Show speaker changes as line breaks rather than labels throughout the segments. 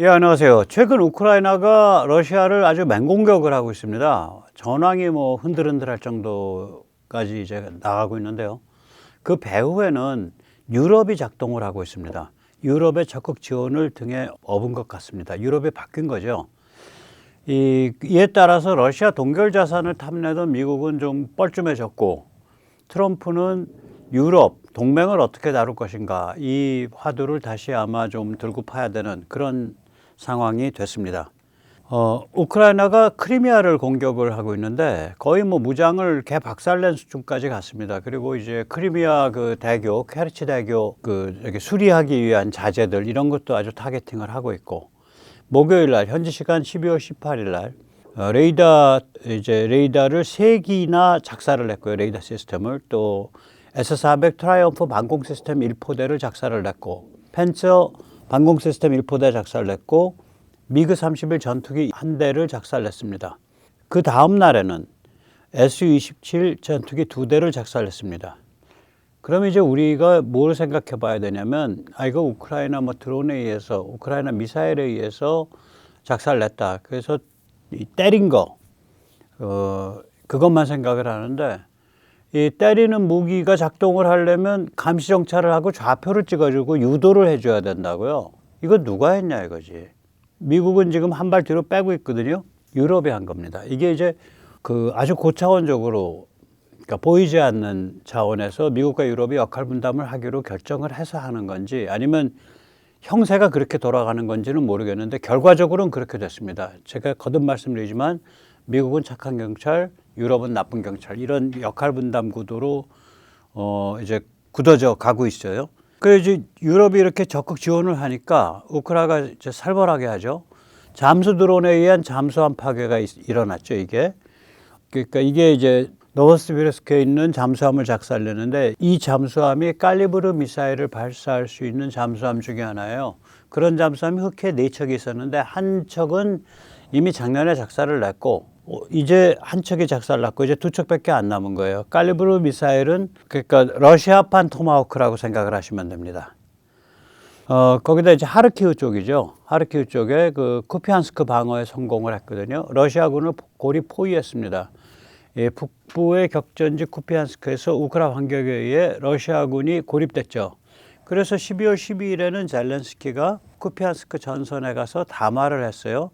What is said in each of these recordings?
예, 안녕하세요. 최근 우크라이나가 러시아를 아주 맹공격을 하고 있습니다. 전황이 뭐 흔들흔들할 정도까지 이제 나가고 있는데요. 그 배후에는 유럽이 작동을 하고 있습니다. 유럽의 적극 지원을 등에 업은 것 같습니다. 유럽이 바뀐 거죠. 이에 따라서 러시아 동결 자산을 탐내던 미국은 좀 뻘쭘해졌고, 트럼프는 유럽 동맹을 어떻게 다룰 것인가, 이 화두를 다시 아마 좀 들고 파야 되는 그런 상황이 됐습니다. 우크라이나가 크리미아를 공격을 하고 있는데 거의 뭐 무장을 개박살낸 수준까지 갔습니다. 그리고 이제 크리미아 그 대교, 케르치 대교 여기 수리하기 위한 자재들 이런 것도 아주 타겟팅을 하고 있고, 목요일 날 현지 시간 12월 18일 날 레이더를 3기나 작사를 했고요. 레이더 시스템을 또 S400 트라이엄프 방공 시스템 1포대를 작사를 했고, 펜처 방공 시스템 1포대 작사를 냈고, 미그 31 전투기 1대를 작사를 냈습니다. 그 다음 날에는 Su-27 전투기 2대를 작사를 했습니다. 그럼 이제 우리가 뭘 생각해 봐야 되냐면, 이거 우크라이나 뭐 드론에 의해서, 우크라이나 미사일에 의해서 작사를 냈다. 그래서 때린 거, 그것만 생각을 하는데, 이 때리는 무기가 작동을 하려면 감시 정찰을 하고 좌표를 찍어주고 유도를 해줘야 된다고요. 이거 누가 했냐 이거지. 미국은 지금 한 발 뒤로 빼고 있거든요. 유럽이 한 겁니다. 이게 이제 그 아주 고차원적으로, 그러니까 보이지 않는 차원에서 미국과 유럽이 역할 분담을 하기로 결정을 해서 하는 건지, 아니면 형세가 그렇게 돌아가는 건지는 모르겠는데 결과적으로는 그렇게 됐습니다. 제가 거듭 말씀드리지만 미국은 착한 경찰, 유럽은 나쁜 경찰, 이런 역할 분담 구도로 이제 굳어져 가고 있어요. 그래서 유럽이 이렇게 적극 지원을 하니까 우크라이나가 이제 살벌하게 하죠. 잠수 드론에 의한 잠수함 파괴가 일어났죠, 이게. 그러니까 이게 이제 노보스비르스크에 있는 잠수함을 작살내는데, 이 잠수함이 칼리브르 미사일을 발사할 수 있는 잠수함 중에 하나예요. 그런 잠수함이 흑해 4척이 있었는데 한 척은 이미 작년에 작사를 냈고, 이제 한 척이 작사를 났고 이제 2척밖에 안 남은 거예요. 칼리브르 미사일은 그러니까 러시아판 토마호크라고 생각을 하시면 됩니다. 거기다 이제 하르키우 쪽이죠. 하르키우 쪽에 그 쿠피안스크 방어에 성공을 했거든요. 러시아군을 고리 포위했습니다. 북부의 격전지 쿠피안스크에서 우크라 반격에 의해 러시아군이 고립됐죠. 그래서 12월 12일에는 젤렌스키가 쿠피안스크 전선에 가서 담화를 했어요.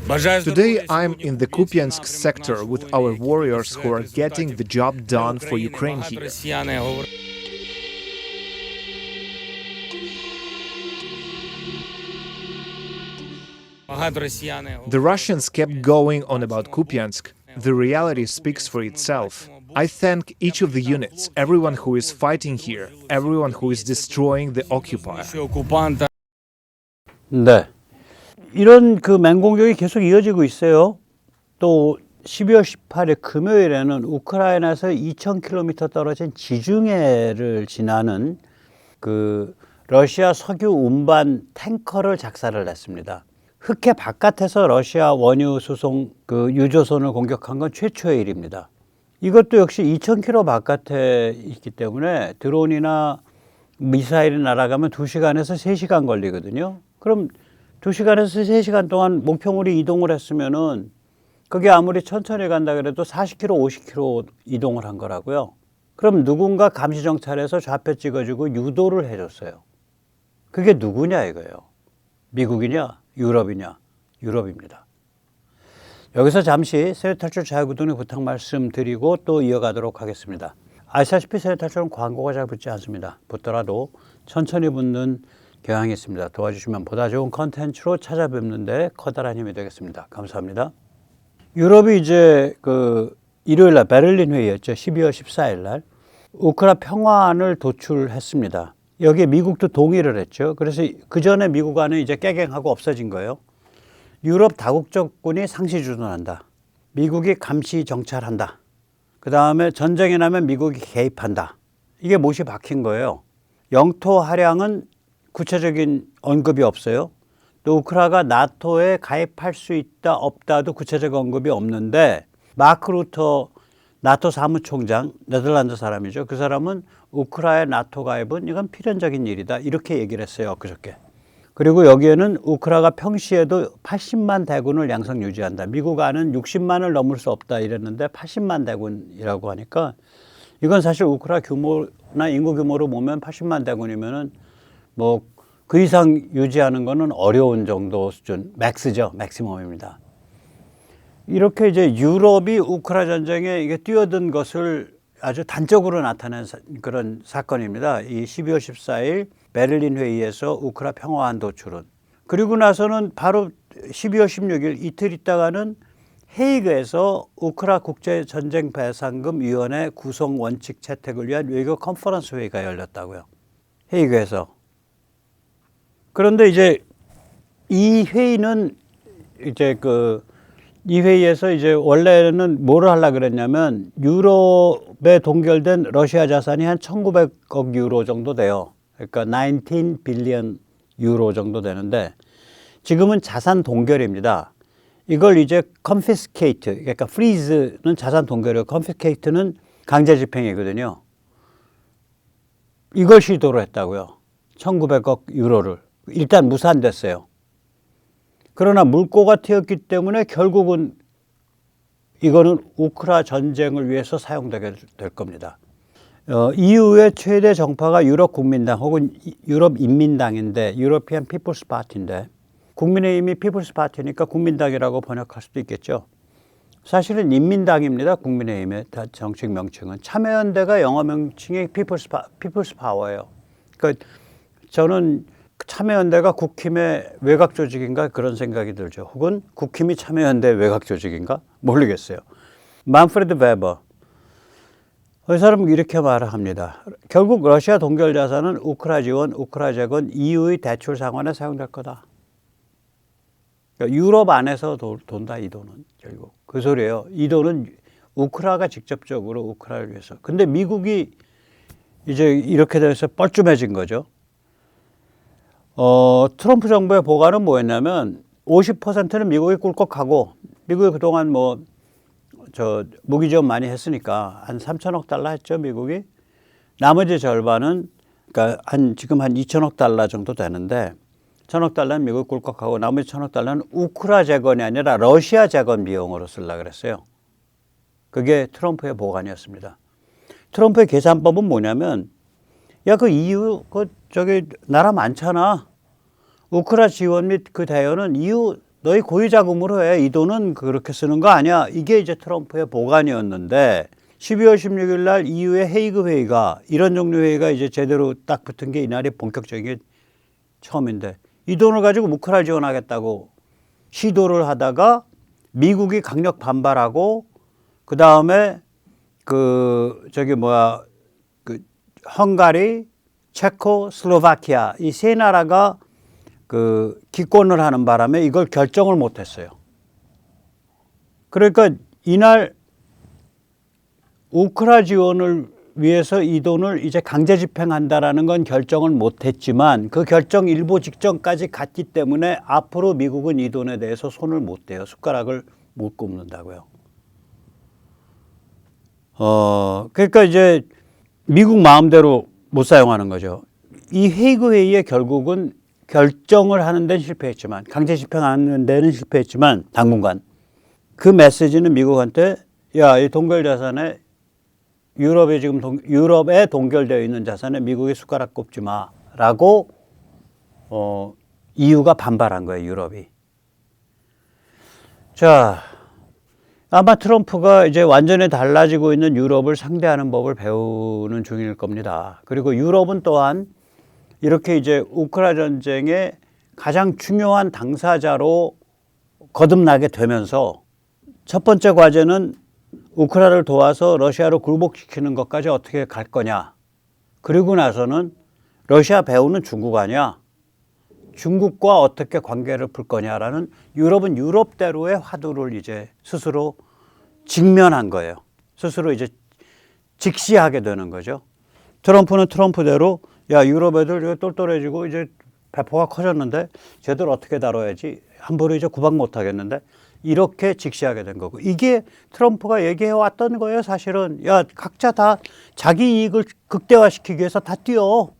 Today I'm in the Kupiansk sector with our warriors who are getting the job done for Ukraine here. The Russians kept going on about Kupiansk. The reality speaks for itself. I thank each of the units, everyone who is fighting here, everyone who is destroying the occupier.
네. 이런 그 맹공격이 계속 이어지고 있어요. 또 12월 18일 금요일에는 우크라이나에서 2,000km 떨어진 지중해를 지나는 그 러시아 석유 운반 탱커를 작사를 했습니다. 흑해 바깥에서 러시아 원유 수송 그 유조선을 공격한 건 최초의 일입니다. 이것도 역시 2,000km 바깥에 있기 때문에 드론이나 미사일이 날아가면 2시간에서 3시간 걸리거든요. 그럼 2시간에서 3시간 동안 목표물이 이동을 했으면은 그게 아무리 천천히 간다 그래도 40km, 50km 이동을 한 거라고요. 그럼 누군가 감시 정찰해서 좌표 찍어주고 유도를 해줬어요. 그게 누구냐 이거예요. 미국이냐, 유럽이냐? 유럽입니다. 여기서 잠시 세계 탈출 자유구동의 부탁 말씀드리고 또 이어가도록 하겠습니다. 아시다시피 세계 탈출은 광고가 잘 붙지 않습니다. 붙더라도 천천히 붙는 경향이 있습니다. 도와주시면 보다 좋은 컨텐츠로 찾아뵙는데 커다란 힘이 되겠습니다. 감사합니다. 유럽이 이제 그 일요일 날 베를린 회의였죠. 12월 14일 날 우크라 평화안을 도출했습니다. 여기에 미국도 동의를 했죠. 그래서 그 전에 미국 안은 이제 깨갱하고 없어진 거예요. 유럽 다국적군이 상시 주둔한다. 미국이 감시 정찰한다. 그 다음에 전쟁이 나면 미국이 개입한다. 이게 못이 박힌 거예요. 영토 할양은 구체적인 언급이 없어요. 또 우크라이나가 나토에 가입할 수 있다 없다도 구체적 언급이 없는데, 마크 루터 나토 사무총장, 네덜란드 사람이죠. 그 사람은 우크라이나 나토 가입은 이건 필연적인 일이다. 이렇게 얘기를 했어요. 그저께. 그리고 여기에는 우크라이나가 평시에도 80만 대군을 양성 유지한다. 미국 안은 60만을 넘을 수 없다 이랬는데 80만 대군이라고 하니까 이건 사실 우크라이나 규모나 인구 규모로 보면 80만 대군이면은 뭐 그 이상 유지하는 거는 어려운 정도 수준, 맥스죠. 맥시멈입니다. 이렇게 이제 유럽이 우크라이나 전쟁에 이게 뛰어든 것을 아주 단적으로 나타낸 그런 사건입니다. 이 12월 14일 베를린 회의에서 우크라이나 평화안 도출은. 그리고 나서는 바로 12월 16일 이틀 있다가는 헤이그에서 우크라이나 국제전쟁배상금위원회 구성 원칙 채택을 위한 외교 컨퍼런스 회의가 열렸다고요. 헤이그에서. 그런데 이제 이 회의는 이제 이 회의에서 이제 원래는 뭐를 하려고 그랬냐면 유럽에 동결된 러시아 자산이 한 1900억 유로 정도 돼요. 그러니까 19 빌리언 유로 정도 되는데 지금은 자산 동결입니다. 이걸 이제 confiscate, 그러니까 freeze는 자산 동결이고 confiscate는 강제 집행이거든요. 이걸 시도를 했다고요. 1900억 유로를. 일단 무산됐어요. 그러나 물꼬가 튀었기 때문에 결국은 이거는 우크라이나 전쟁을 위해서 사용되게 될 겁니다. EU의 최대 정파가 유럽 국민당 혹은 유럽 인민당인데 유로피안 피플스 파티인데 국민의힘이 피플스 파티니까 국민당이라고 번역할 수도 있겠죠. 사실은 인민당입니다. 국민의힘의 정식 명칭은. 참여연대가 영어 명칭이 피플스 파워예요. 그러니까 저는 참여연대가 국힘의 외곽 조직인가 그런 생각이 들죠. 혹은 국힘이 참여연대 외곽 조직인가 모르겠어요. 만프레드 베버 이 사람은 이렇게 말을 합니다. 결국 러시아 동결 자산은 우크라이나 지원, 우크라이나 재건, EU의 대출 상환에 사용될 거다. 그러니까 유럽 안에서 돈다 이 돈은 결국 그 소리예요. 이 돈은 우크라이나가 직접적으로 우크라이나를 위해서. 근데 미국이 이제 이렇게 돼서 뻘쭘해진 거죠. 트럼프 정부의 보관은 뭐였냐면 50%는 미국이 꿀꺽하고 미국이 그동안 무기 지원 많이 했으니까 한 3천억 달러 했죠, 미국이. 나머지 절반은 그러니까 지금 한 2천억 달러 정도 되는데 1천억 달러는 미국이 꿀꺽하고 나머지 1천억 달러는 우크라이나 재건이 아니라 러시아 재건 비용으로 쓰려고 그랬어요. 그게 트럼프의 보관이었습니다. 트럼프의 계산법은 뭐냐면 야, 그 EU 나라 많잖아. 우크라이나 지원 및 그 대여는 EU 너희 고유 자금으로 해. 이 돈은 그렇게 쓰는 거 아니야. 이게 이제 트럼프의 보관이었는데 12월 16일 날 EU의 헤이그 회의가 이런 종류 회의가 이제 제대로 딱 붙은 게 이날이 본격적인 게 처음인데 이 돈을 가지고 우크라이나 지원하겠다고 시도를 하다가 미국이 강력 반발하고 그 다음에 헝가리, 체코, 슬로바키아 이 세 나라가 기권을 하는 바람에 이걸 결정을 못했어요. 그러니까 이날 우크라이나 지원을 위해서 이 돈을 이제 강제 집행한다라는 건 결정을 못했지만 그 결정 일보 직전까지 갔기 때문에 앞으로 미국은 이 돈에 대해서 손을 못 대요. 숟가락을 못 꼽는다고요. 그러니까 이제 미국 마음대로 못 사용하는 거죠. 이 헤이그 회의에 결국은 결정을 하는 데는 실패했지만 강제 집행하는 데는 실패했지만 당분간 그 메시지는 미국한테 야, 이 동결 자산에 유럽에 동결되어 있는 자산에 미국이 숟가락 꼽지 마라고 EU가 반발한 거예요, 유럽이. 자, 아마 트럼프가 이제 완전히 달라지고 있는 유럽을 상대하는 법을 배우는 중일 겁니다. 그리고 유럽은 또한 이렇게 이제 우크라이나 전쟁의 가장 중요한 당사자로 거듭나게 되면서 첫 번째 과제는 우크라이나를 도와서 러시아를 굴복시키는 것까지 어떻게 갈 거냐. 그리고 나서는 러시아 배후는 중국 아니야. 중국과 어떻게 관계를 풀 거냐라는 유럽은 유럽대로의 화두를 이제 스스로 직면한 거예요. 스스로 이제 직시하게 되는 거죠. 트럼프는 트럼프대로 야, 유럽 애들 이거 똘똘해지고 이제 배포가 커졌는데 쟤들 어떻게 다뤄야지. 함부로 이제 구박 못 하겠는데 이렇게 직시하게 된 거고, 이게 트럼프가 얘기해 왔던 거예요. 사실은 야, 각자 다 자기 이익을 극대화시키기 위해서 다 뛰어.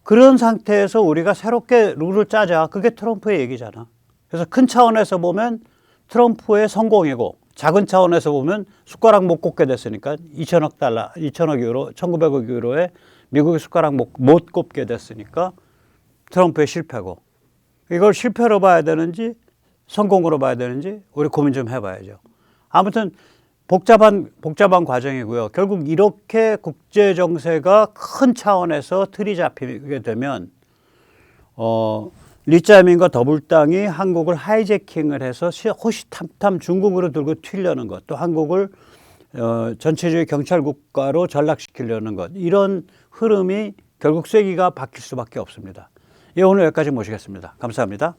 그런 상태에서 우리가 새롭게 룰을 짜자. 그게 트럼프의 얘기잖아. 그래서 큰 차원에서 보면 트럼프의 성공이고, 작은 차원에서 보면 숟가락 못 꽂게 됐으니까 2천억 달러, 2천억 유로, 1,900억 유로에 미국이 숟가락 못 꽂게 됐으니까 트럼프의 실패고, 이걸 실패로 봐야 되는지 성공으로 봐야 되는지 우리 고민 좀 해봐야죠. 아무튼 복잡한 과정이고요. 결국 이렇게 국제 정세가 큰 차원에서 틀이 잡히게 되면 리짜민과 더불당이 한국을 하이제킹을 해서 호시탐탐 중국으로 들고 튀려는 것, 또 한국을 전체주의 경찰 국가로 전락시키려는 것, 이런 흐름이 결국 쐐기가 박힐 수밖에 없습니다. 예, 오늘 여기까지 모시겠습니다. 감사합니다.